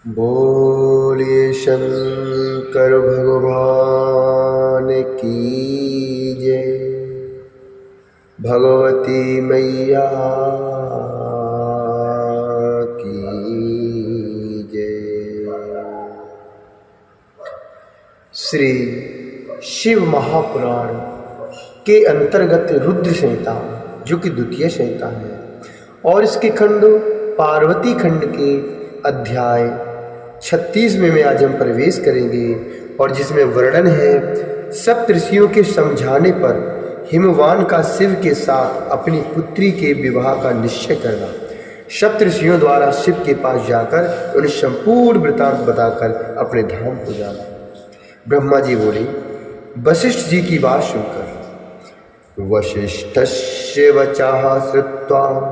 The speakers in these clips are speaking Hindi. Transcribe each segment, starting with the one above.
बोलिए शंकर भगवान की जय। भगवती मैया की जय। श्री शिव महापुराण के अंतर्गत रुद्र संहिता, जो कि द्वितीय संहिता है, और इसके खंड पार्वती खंड के अध्याय 36 में आज हम प्रवेश करेंगे, और जिसमें वर्णन है सप्तऋषियों के समझाने पर हिमवान का शिव के साथ अपनी पुत्री के विवाह का निश्चय करना। सप्तऋषियों द्वारा शिव के पास जाकर उन्हें संपूर्ण वृतांत बताकर अपने धाम को जाना। ब्रह्मा जी बोले, वशिष्ठ जी की बात सुनकर वशिष्ठस्य वचः श्रुत्वा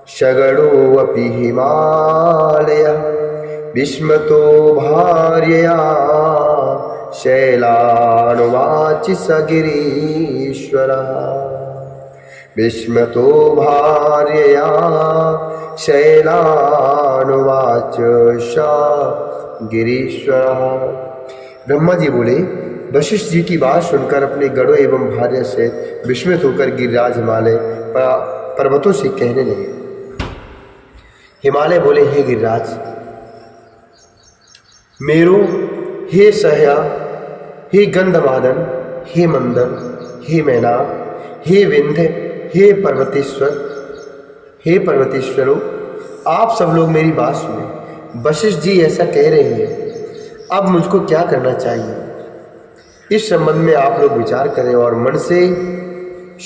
शगणोऽपि हिमालयः विस्मतो भार्यया शैलानुवाच स गिरीश्वरः। विस्मतो भार्यया शैलानुवाच स गिरीश्वरः। ब्रह्मा जी बोले, वशिष्ठ जी की बात सुनकर अपने गणों एवं भार्या से विस्मित होकर गिरिराज हिमालय पर्वतों से कहने लगे। हिमालय बोले, हे गिरिराज, मेरो, हे सहया, हे गंधमादन, हे मंदन, हे मैना, हे विंध्य, हे पर्वतेश्वरों, आप सब लोग मेरी बात सुने। वशिष्ठ जी ऐसा कह रहे हैं, अब मुझको क्या करना चाहिए, इस संबंध में आप लोग विचार करें और मन से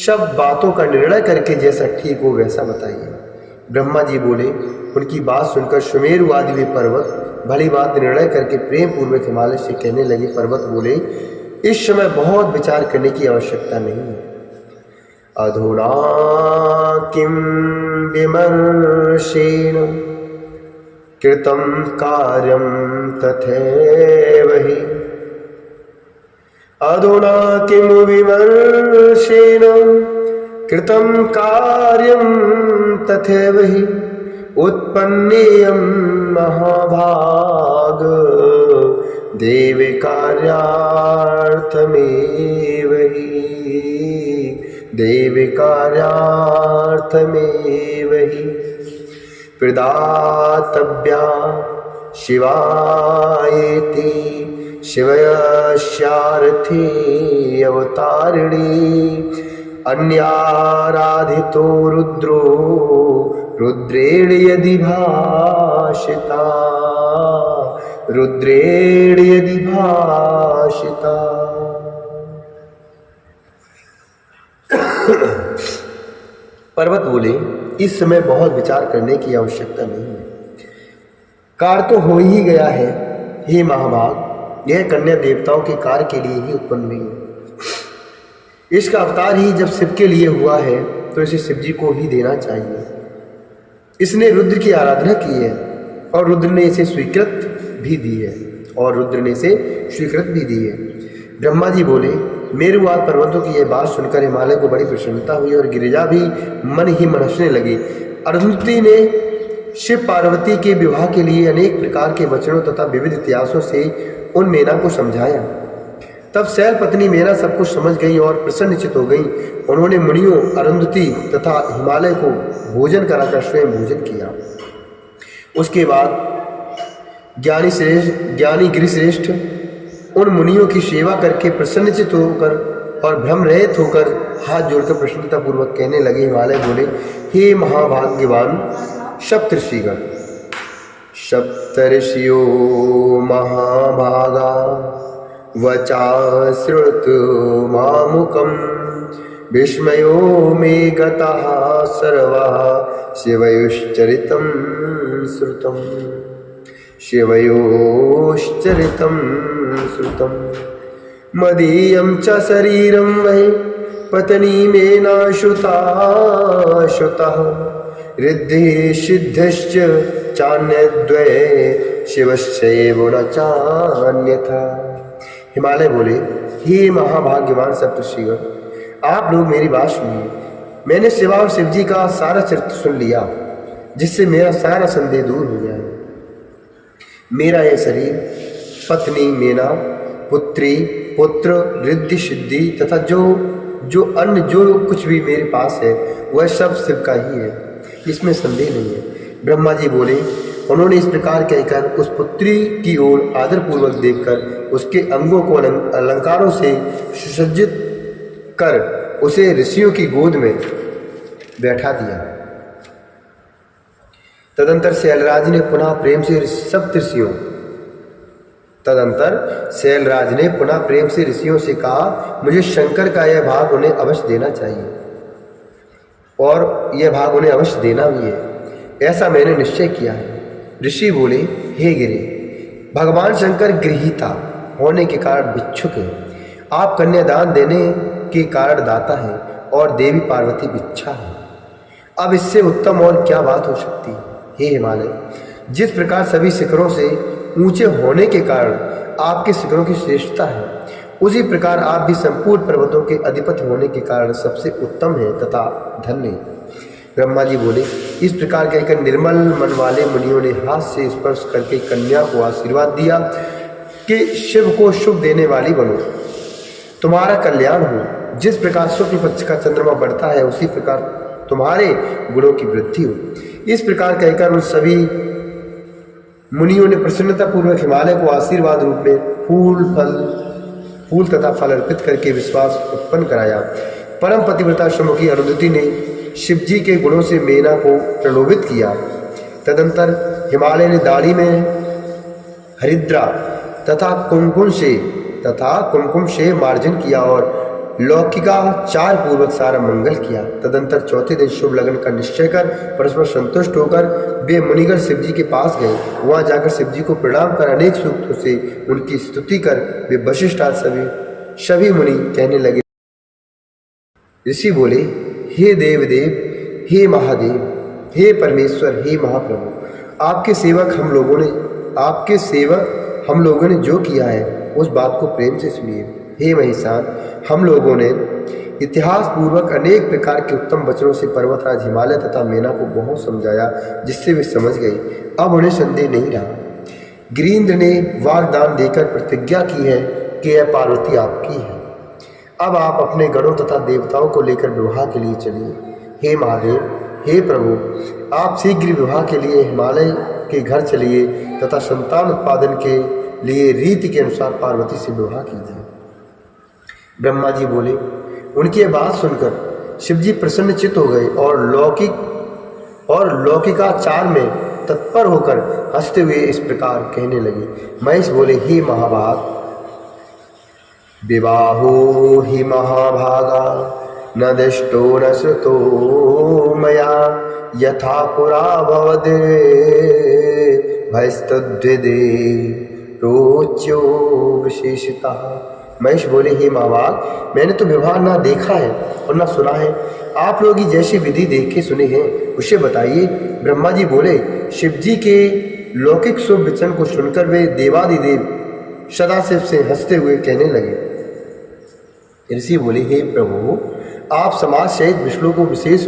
सब बातों का निर्णय करके जैसा ठीक हो वैसा बताइए। ब्रह्मा जी बोले, उनकी बात सुनकर सुमेरु आदि वे पर्वत भली बात निर्णय करके प्रेम पूर्वक हिमालय से कहने लगे। पर्वत बोले, इस समय बहुत विचार करने की आवश्यकता नहीं है। अधुना किम विमर्शेन कृतं कार्यं तथैव हि। अधुना किम विमर्शेन कृतं कार्यं तथैव हि उत्पन्नेयं महाभाग देवी कार्यार्थमेव हि। देवी कार्यार्थमेव हि प्रदातव्या शिवायेति शिवस्यार्थे अवतारिणी। अन्याराधितो रुद्रो रुद्रेण यदि भाषिता। रुद्रेण यदि भाषिता। पर्वत बोले, इस समय बहुत विचार करने की आवश्यकता नहीं है। कार्य तो हो ही गया है। हे महाभाग, यह कन्या देवताओं के कार्य के लिए ही उत्पन्न हुई है। इसका अवतार ही जब शिव के लिए हुआ है तो इसे शिव जी को ही देना चाहिए। इसने रुद्र की आराधना की है और रुद्र ने इसे स्वीकृत भी दी है। ब्रह्मा जी बोले, मेरुवाद पर्वतों की यह बात सुनकर हिमालय को बड़ी प्रसन्नता हुई और गिरिजा भी मन ही मन हंसने लगी। अरुंधति ने शिव पार्वती के विवाह के लिए अनेक प्रकार के वचनों तथा विविध इतिहासों से उन मेना को समझाया। तब शैल पत्नी मेना सब कुछ समझ गई और प्रसन्नचित हो गई। उन्होंने मुनियों, अरुंधति तथा हिमालय को भोजन कराकर स्वयं भोजन किया। उसके बाद ज्ञानी गिरिश्रेष्ठ उन मुनियों की सेवा करके प्रसन्नचित होकर और भ्रम रहित होकर हाथ जोड़कर प्रसन्नतापूर्वक कहने लगे। हिमालय बोले, हे महाभाग्यवान सप्तऋषिगण, सप्तऋषियो महाभागा वचा श्रुतु मामुकं। विस्मयो मे गतः सर्वः शिवयोश्चरितं श्रुतं। शिवयोश्चरितं श्रुतं। मदीयं च शरीरं वै पत्नी मेनाश्रुतः। रिद्धि सिद्धश्च चान्यद्वये शिवस्यैव न चान्यथा। हिमालय बोले, हे महाभाग्यवान सप्तऋषिगण, आप लोग मेरी बात सुनिए। मैंने शिवा और शिव जी का सारा चरित्र सुन लिया, जिससे मेरा सारा संदेह दूर हो गया है। मेरा यह शरीर, पत्नी मेना, पुत्री, पुत्र, रिद्धि सिद्धि तथा जो अन्य जो कुछ भी मेरे पास है वह सब शिव का ही है, इसमें संदेह नहीं है। ब्रह्मा जी बोले, उन्होंने इस प्रकार कहकर उस पुत्री की ओर आदरपूर्वक देखकर उसके अंगों को अलंकारों से सुसज्जित कर उसे ऋषियों की गोद में बैठा दिया। तदंतर शैलराज ने पुनः प्रेम से ऋषियों से कहा, मुझे शंकर का यह भाग उन्हें अवश्य देना चाहिए और यह भाग उन्हें अवश्य देना भी है, ऐसा मैंने निश्चय किया है। ऋषि बोले, हे गिरि, भगवान शंकर गृहीता होने के कारण भिक्षुक है, आप कन्यादान देने के कारण दाता है और देवी पार्वती भिक्षा है। अब इससे उत्तम और क्या बात हो सकती है। हे हिमालय, जिस प्रकार सभी शिखरों से ऊंचे होने के कारण आपके शिखरों की श्रेष्ठता है, उसी प्रकार आप भी संपूर्ण पर्वतों के अधिपति होने के कारण सबसे उत्तम है तथा धन्य है। ब्रह्मा जी बोले, इस प्रकार कहकर निर्मल मन वाले मुनियों ने हाथ से स्पर्श करके कन्या को आशीर्वाद दिया कि शिव को शुभ देने वाली बनो, तुम्हारा कल्याण हो। जिस प्रकार शुक्ल पक्ष का चंद्रमा बढ़ता है उसी प्रकार तुम्हारे गुणों की वृद्धि हो। इस प्रकार कहकर उन सभी मुनियों ने प्रसन्नतापूर्वक हिमालय को आशीर्वाद रूप में फूल तथा फल अर्पित करके विश्वास उत्पन्न कराया। परम पतिव्रता श्रीमुखी अरुंधति ने शिवजी के गुणों से मेना को प्रलोभित किया। तदंतर हिमालय ने दाढ़ी में हरिद्रा तथा कुमकुम से मार्जन किया और लौकिकाचार पूर्वक सारा मंगल किया। तदंतर चौथे दिन शुभ लगन का निश्चय कर परस्पर संतुष्ट होकर वे मुनिगण शिवजी के पास गए। वहां जाकर शिवजी को प्रणाम कर अनेक सूक्तों से उनकी स्तुति कर वे वशिष्ठ आदि सभी मुनि कहने लगे। ऋषि बोले, हे देवदेव, हे महादेव, हे परमेश्वर, हे महाप्रभु, आपके सेवक हम लोगों ने जो किया है उस बात को प्रेम से सुनिए। हे महिषान, हम लोगों ने इतिहास पूर्वक अनेक प्रकार के उत्तम वचनों से पर्वतराज हिमालय तथा मेना को बहुत समझाया, जिससे वे समझ गई। अब उन्हें संदेह नहीं रहा। गिरीन्द्र ने वाग्दान देकर प्रतिज्ञा की है कि यह पार्वती आपकी है। अब आप अपने गणों तथा देवताओं को लेकर विवाह के लिए चलिए। हे महादेव, हे प्रभु, आप शीघ्र विवाह के लिए हिमालय के घर चलिए तथा संतान उत्पादन के लिए रीति के अनुसार पार्वती से विवाह कीजिए। ब्रह्मा जी बोले, उनकी यह बात सुनकर शिवजी प्रसन्नचित्त हो गए और लौकिकाचार में तत्पर होकर हंसते हुए इस प्रकार कहने लगे। महेश बोले, हे महाभाग, विवाहो हि महाभागा न दृष्टो न श्रुतो मया यथा पुरा भवदे भयस्तद्विदे रोच्यो विशेषता। महेश बोले, हे महाभाग, मैंने तो विवाह ना देखा है और ना सुना है। आप लोग ही जैसी विधि देखे सुने हैं उसे बताइए। ब्रह्मा जी बोले, शिवजी के लौकिक शुभ वचन को सुनकर वे देवादिदेव सदाशिव से हंसते हुए कहने लगे। ऋषि बोले, हे प्रभु, आप समाज सहित विष्णु को विशेष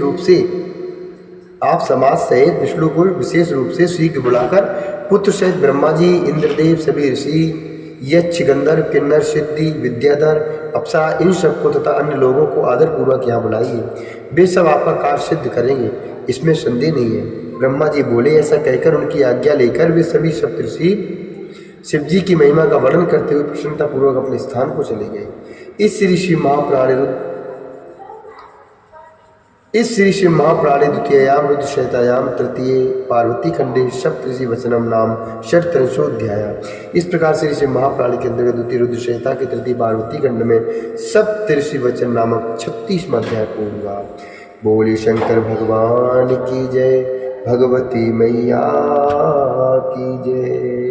रूप से शीघ्र बुलाकर पुत्र सहित ब्रह्मा जी, इंद्रदेव, सभी ऋषि, यक्ष, गंधर्व, किन्नर, सिद्धि, विद्याधर, अप्सरा, इन सबको तथा अन्य लोगों को आदरपूर्वक यहाँ बुलाइए। वे सब आपका कार्य सिद्ध करेंगे, इसमें संदेह नहीं है। ब्रह्मा जी बोले। ऐसा कहकर उनकी आज्ञा लेकर वे सभी सप्तऋषि शिवजी की महिमा का वर्णन करते हुए प्रसन्नतापूर्वक अपने स्थान को चले गए। इस श्री शिव महाप्राणे द्वितीयायाम रुद्रशयतायाम तृतीय पार्वती खंडे सप्तऋषि वचनम नाम षट्त्रिंशोऽध्याय। इस प्रकार श्री शिव महाप्राणे के अंतर्गत द्वितीय रुद्रशयता के तृतीय पार्वती खंड में सप्तऋषि वचन नामक 36वां अध्याय पूर्ण हुआ। बोले शंकर भगवान की जय, भगवती मैया की जय।